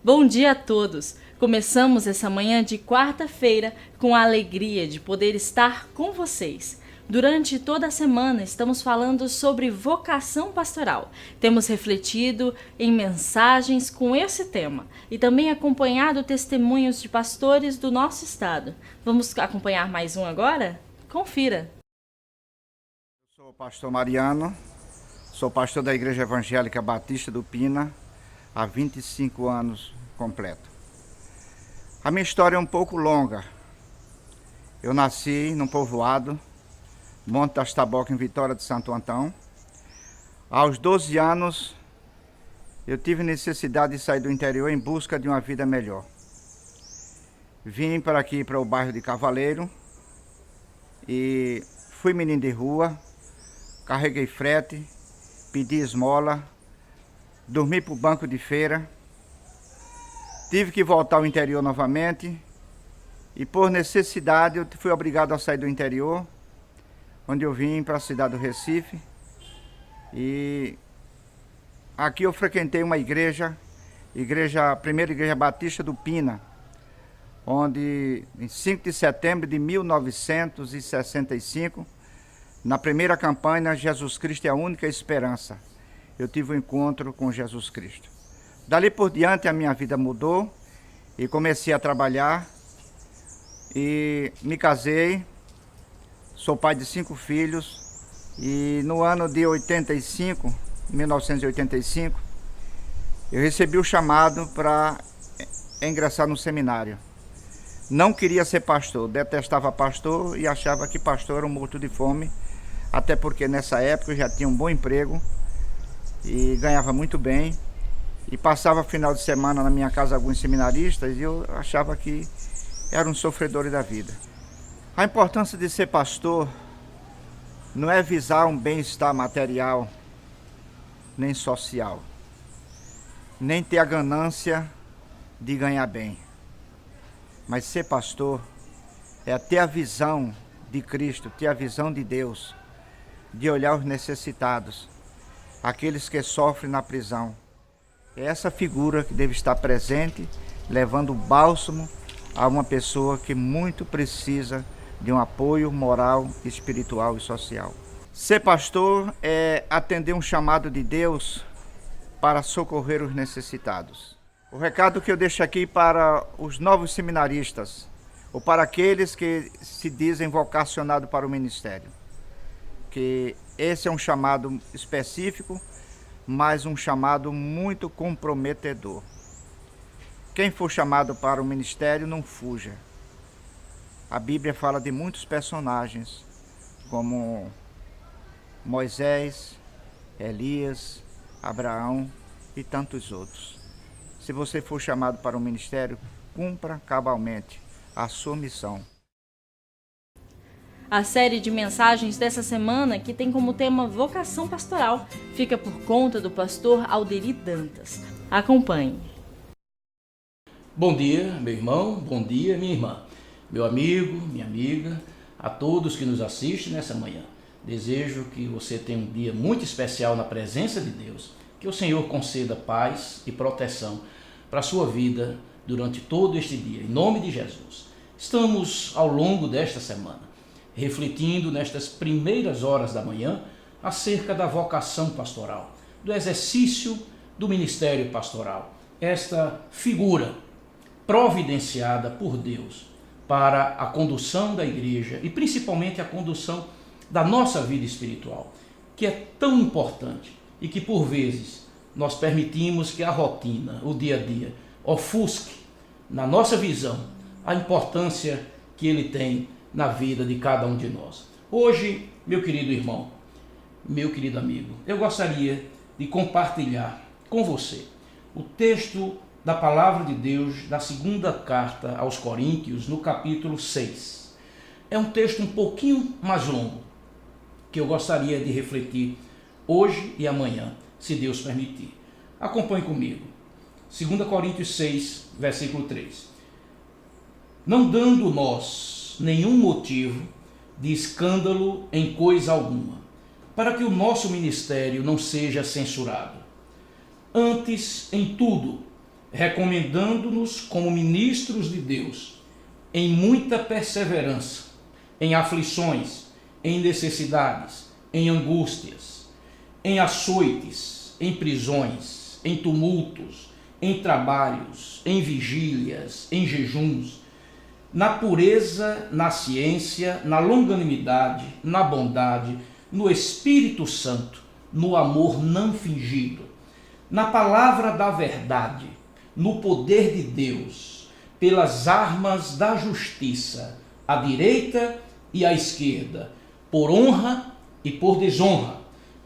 Bom dia a todos! Começamos essa manhã de quarta-feira com a alegria de poder estar com vocês. Durante toda a semana estamos falando sobre vocação pastoral. Temos refletido em mensagens com esse tema e também acompanhado testemunhos de pastores do nosso estado. Vamos acompanhar mais um agora? Confira! Eu sou o pastor Mariano, sou pastor da Igreja Evangélica Batista do Pina há 25 anos completo. A minha história é um pouco longa. Eu nasci num povoado, Monte das Tabocas, em Vitória de Santo Antão. Aos 12 anos, eu tive necessidade de sair do interior em busca de uma vida melhor. Vim para aqui, para o bairro de Cavaleiro, e fui menino de rua, carreguei frete, pedi esmola, dormi para o banco de feira, tive que voltar ao interior novamente, e por necessidade eu fui obrigado a sair do interior, onde eu vim para a cidade do Recife, e aqui eu frequentei uma a primeira igreja batista do Pina, onde em 5 de setembro de 1965, na primeira campanha Jesus Cristo é a única esperança, eu tive um encontro com Jesus Cristo. Dali por diante a minha vida mudou e comecei a trabalhar e me casei. Sou pai de 5 filhos e no ano de 1985, eu recebi o chamado para ingressar no seminário. Não queria ser pastor, detestava pastor e achava que pastor era um morto de fome, até porque nessa época eu já tinha um bom emprego e ganhava muito bem. E passava final de semana na minha casa alguns seminaristas e eu achava que eram sofredores da vida. A importância de ser pastor não é visar um bem-estar material, nem social, nem ter a ganância de ganhar bem. Mas ser pastor é ter a visão de Cristo, ter a visão de Deus, de olhar os necessitados, aqueles que sofrem na prisão. É essa figura que deve estar presente, levando bálsamo a uma pessoa que muito precisa de um apoio moral, espiritual e social. Ser pastor é atender um chamado de Deus para socorrer os necessitados. O recado que eu deixo aqui para os novos seminaristas, ou para aqueles que se dizem vocacionados para o ministério, que esse é um chamado específico, mas um chamado muito comprometedor. Quem for chamado para o ministério, não fuja. A Bíblia fala de muitos personagens, como Moisés, Elias, Abraão e tantos outros. Se você for chamado para o ministério, cumpra cabalmente a sua missão. A série de mensagens dessa semana, que tem como tema vocação pastoral, fica por conta do pastor Alderi Dantas. Acompanhe. Bom dia, meu irmão, bom dia, minha irmã, meu amigo, minha amiga, a todos que nos assistem nessa manhã. Desejo que você tenha um dia muito especial na presença de Deus, que o Senhor conceda paz e proteção para a sua vida durante todo este dia, em nome de Jesus. Estamos ao longo desta semana refletindo nestas primeiras horas da manhã acerca da vocação pastoral, do exercício do ministério pastoral, esta figura providenciada por Deus para a condução da igreja e principalmente a condução da nossa vida espiritual, que é tão importante e que por vezes nós permitimos que a rotina, o dia a dia, ofusque na nossa visão a importância que ele tem na vida de cada um de nós. Hoje, meu querido irmão, meu querido amigo, eu gostaria de compartilhar com você o texto da Palavra de Deus da segunda carta aos Coríntios, no capítulo 6. É um texto um pouquinho mais longo, que eu gostaria de refletir hoje e amanhã, se Deus permitir. Acompanhe comigo. 2 Coríntios 6, versículo 3. Não dando nós nenhum motivo de escândalo em coisa alguma, para que o nosso ministério não seja censurado. Antes, em tudo, recomendando-nos como ministros de Deus em muita perseverança, em aflições, em necessidades, em angústias, em açoites, em prisões, em tumultos, em trabalhos, em vigílias, em jejuns, na pureza, na ciência, na longanimidade, na bondade, no Espírito Santo, no amor não fingido, na palavra da verdade, no poder de Deus, pelas armas da justiça, à direita e à esquerda, por honra e por desonra,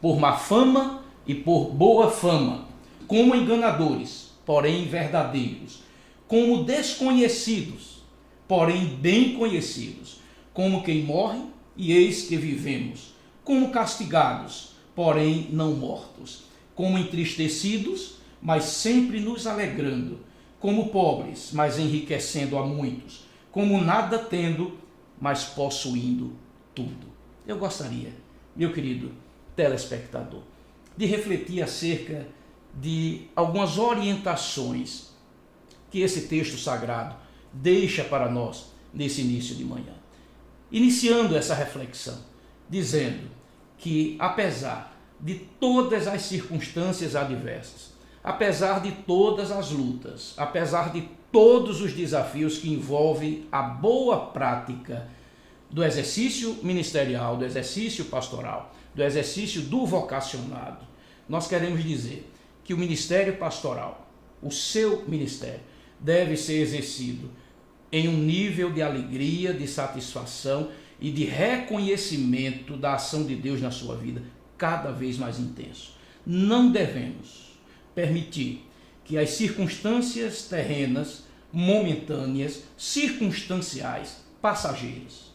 por má fama e por boa fama, como enganadores, porém verdadeiros, como desconhecidos, porém bem conhecidos, como quem morre e eis que vivemos, como castigados, porém não mortos, como entristecidos, mas sempre nos alegrando, como pobres, mas enriquecendo a muitos, como nada tendo, mas possuindo tudo. Eu gostaria, meu querido telespectador, de refletir acerca de algumas orientações que esse texto sagrado deixa para nós nesse início de manhã. Iniciando essa reflexão, dizendo que apesar de todas as circunstâncias adversas, apesar de todas as lutas, apesar de todos os desafios que envolvem a boa prática do exercício ministerial, do exercício pastoral, do exercício do vocacionado, nós queremos dizer que o ministério pastoral, o seu ministério, deve ser exercido em um nível de alegria, de satisfação e de reconhecimento da ação de Deus na sua vida cada vez mais intenso. Não devemos permitir que as circunstâncias terrenas, momentâneas, circunstanciais, passageiras,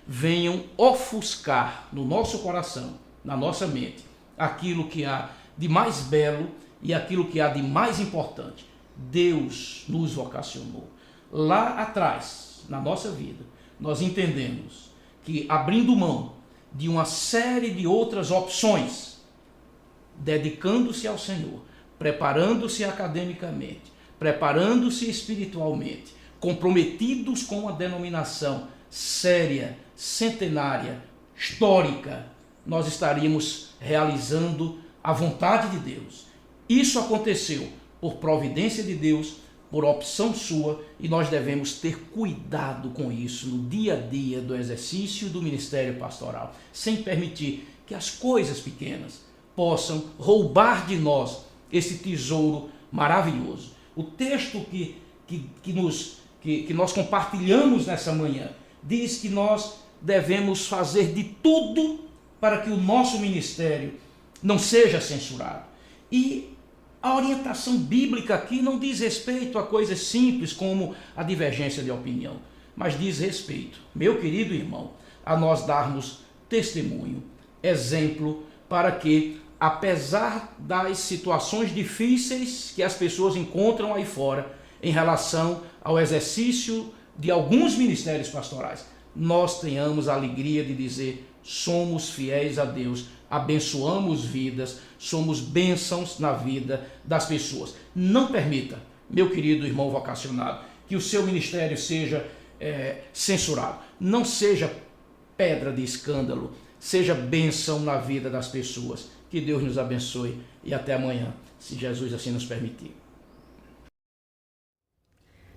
venham ofuscar no nosso coração, na nossa mente, aquilo que há de mais belo e aquilo que há de mais importante. Deus nos vocacionou. Lá atrás, na nossa vida, nós entendemos que abrindo mão de uma série de outras opções, dedicando-se ao Senhor, preparando-se academicamente, preparando-se espiritualmente, comprometidos com uma denominação séria, centenária, histórica, nós estaríamos realizando a vontade de Deus. Isso aconteceu por providência de Deus, por opção sua, e nós devemos ter cuidado com isso no dia a dia do exercício do ministério pastoral, sem permitir que as coisas pequenas possam roubar de nós esse tesouro maravilhoso. O texto que nós compartilhamos nessa manhã diz que nós devemos fazer de tudo para que o nosso ministério não seja censurado. E a orientação bíblica aqui não diz respeito a coisas simples como a divergência de opinião, mas diz respeito, meu querido irmão, a nós darmos testemunho, exemplo, para que, apesar das situações difíceis que as pessoas encontram aí fora em relação ao exercício de alguns ministérios pastorais, nós tenhamos a alegria de dizer: somos fiéis a Deus, abençoamos vidas, somos bênçãos na vida das pessoas. Não permita, meu querido irmão vocacionado, que o seu ministério seja censurado. Não seja pedra de escândalo, seja bênção na vida das pessoas. Que Deus nos abençoe e até amanhã, se Jesus assim nos permitir.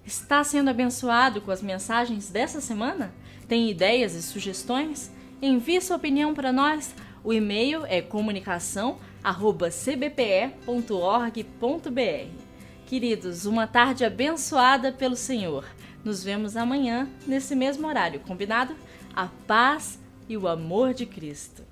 Está sendo abençoado com as mensagens dessa semana? Tem ideias e sugestões? Envie sua opinião para nós. O e-mail é comunicação@cbpe.org.br. Queridos, uma tarde abençoada pelo Senhor. Nos vemos amanhã, nesse mesmo horário, combinado? A paz e o amor de Cristo.